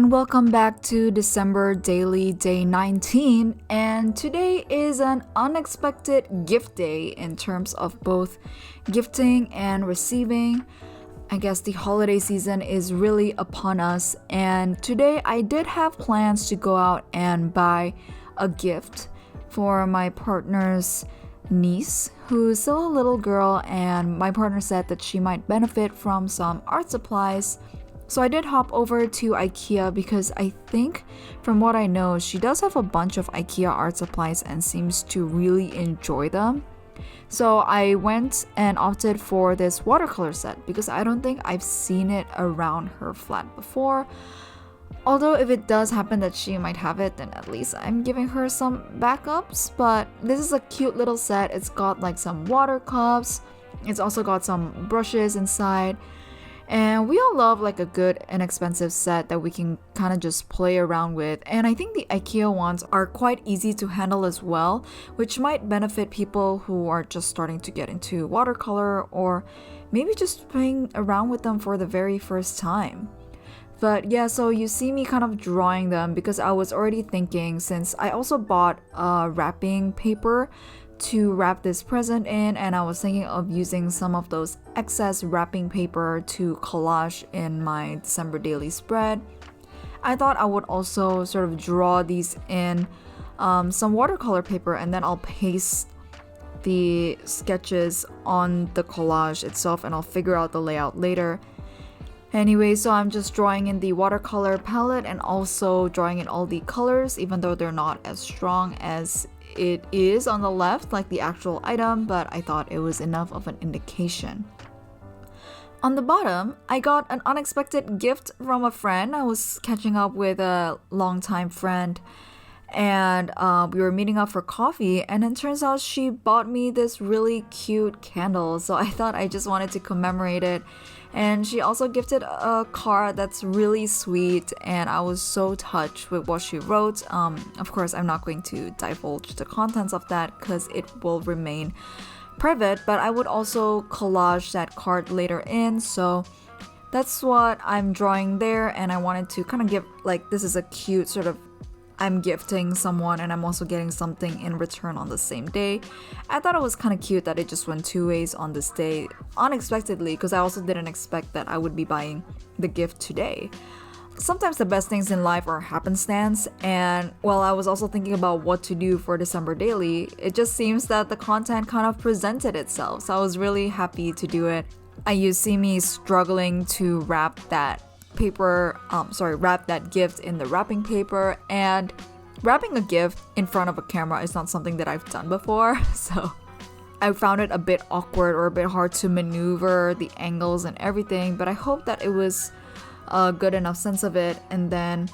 and welcome back to December Daily Day 19. And today is an unexpected gift day in terms of both gifting and receiving. I guess the holiday season is really upon us, and today I did have plans to go out and buy a gift for my partner's niece, who's still a little girl, and my partner said that she might benefit from some art supplies. So I did hop over to IKEA because I think, from what I know, she does have a bunch of IKEA art supplies and seems to really enjoy them. So I went and opted for this watercolor set because I don't think I've seen it around her flat before. Although if it does happen that she might have it, then at least I'm giving her some backups. But this is a cute little set. It's got like some water cups. It's also got some brushes inside. And we all love like a good inexpensive set that we can kind of just play around with. And I think the IKEA ones are quite easy to handle as well, which might benefit people who are just starting to get into watercolor or maybe just playing around with them for the very first time. But yeah, so you see me kind of drawing them because I was already thinking, since I also bought wrapping paper to wrap this present in, and I was thinking of using some of those excess wrapping paper to collage in my December daily spread. I thought I would also sort of draw these in some watercolor paper, and then I'll paste the sketches on the collage itself and I'll figure out the layout later. Anyway, so I'm just drawing in the watercolor palette and also drawing in all the colors, even though they're not as strong as it is on the left, like the actual item, but I thought it was enough of an indication. On the bottom, I got an unexpected gift from a friend. I was catching up with a longtime friend, and we were meeting up for coffee, and it turns out she bought me this really cute candle, so I thought I just wanted to commemorate it. And she also gifted a card that's really sweet, and I was so touched with what she wrote. Of course, I'm not going to divulge the contents of that because it will remain private, but I would also collage that card later in, so that's what I'm drawing there. And I wanted to kind of give, like, this is a cute sort of, I'm gifting someone and I'm also getting something in return on the same day. I thought it was kind of cute that it just went two ways on this day unexpectedly, because I also didn't expect that I would be buying the gift today. Sometimes the best things in life are happenstance, and while I was also thinking about what to do for December Daily, it just seems that the content kind of presented itself, so I was really happy to do it. You see me struggling to wrap that gift in the wrapping paper, and wrapping a gift in front of a camera is not something that I've done before, so I found it a bit awkward or a bit hard to maneuver the angles and everything, but I hope that it was a good enough sense of it. And then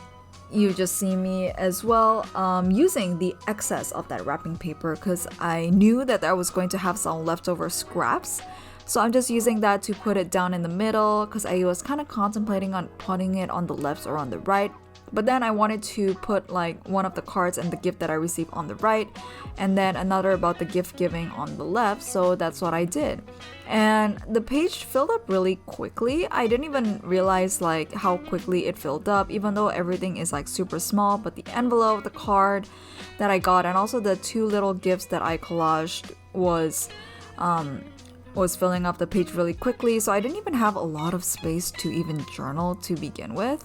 you just see me as well using the excess of that wrapping paper because I knew that I was going to have some leftover scraps. So I'm just using that to put it down in the middle because I was kind of contemplating on putting it on the left or on the right. But then I wanted to put like one of the cards and the gift that I received on the right, and then another about the gift giving on the left. So that's what I did. And the page filled up really quickly. I didn't even realize like how quickly it filled up, even though everything is like super small. But the envelope, the card that I got, and also the two little gifts that I collaged was filling up the page really quickly, so I didn't even have a lot of space to even journal to begin with.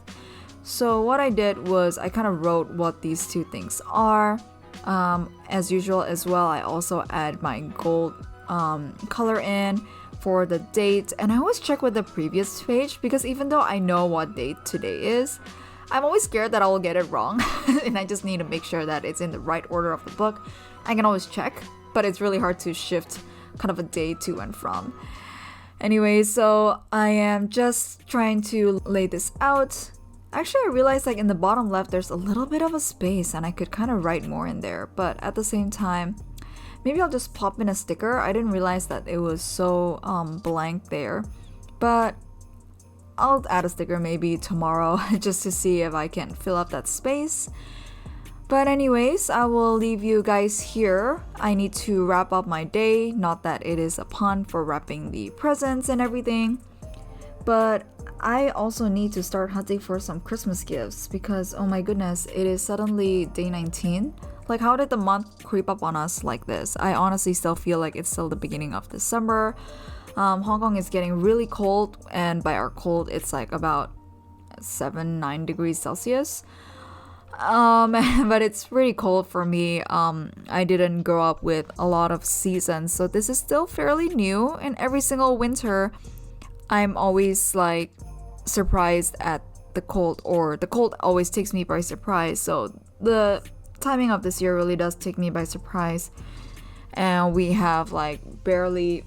So what I did was I kind of wrote what these two things are. As usual as well, I also add my gold color in for the date, and I always check with the previous page because even though I know what date today is, I'm always scared that I will get it wrong and I just need to make sure that it's in the right order of the book. I can always check, but it's really hard to shift kind of a day to and from. Anyway, so I am just trying to lay this out. Actually, I realized like in the bottom left there's a little bit of a space and I could kind of write more in there, but at the same time maybe I'll just pop in a sticker. I didn't realize that it was so blank there, but I'll add a sticker maybe tomorrow just to see if I can fill up that space. But anyways, I will leave you guys here. I need to wrap up my day. Not that it is a pun for wrapping the presents and everything, but I also need to start hunting for some Christmas gifts because, oh my goodness, it is suddenly day 19. Like, how did the month creep up on us like this? I honestly still feel like it's still the beginning of December. Hong Kong is getting really cold, and by our cold, it's like about 7-9 degrees Celsius. But it's pretty cold for me. I didn't grow up with a lot of seasons, so this is still fairly new. And every single winter, I'm always like surprised at the cold, or the cold always takes me by surprise. So the timing of this year really does take me by surprise. And we have like barely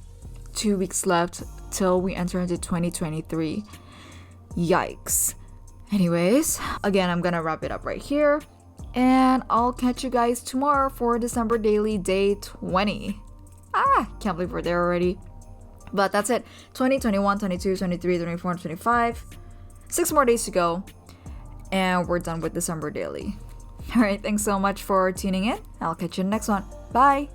2 weeks left till we enter into 2023. Yikes. Anyways, again, I'm gonna wrap it up right here. And I'll catch you guys tomorrow for December Daily Day 20. Can't believe we're there already. But that's it. 20, 21, 22, 23, 24, 25. 6 more days to go. And we're done with December Daily. Alright, thanks so much for tuning in. I'll catch you in the next one. Bye!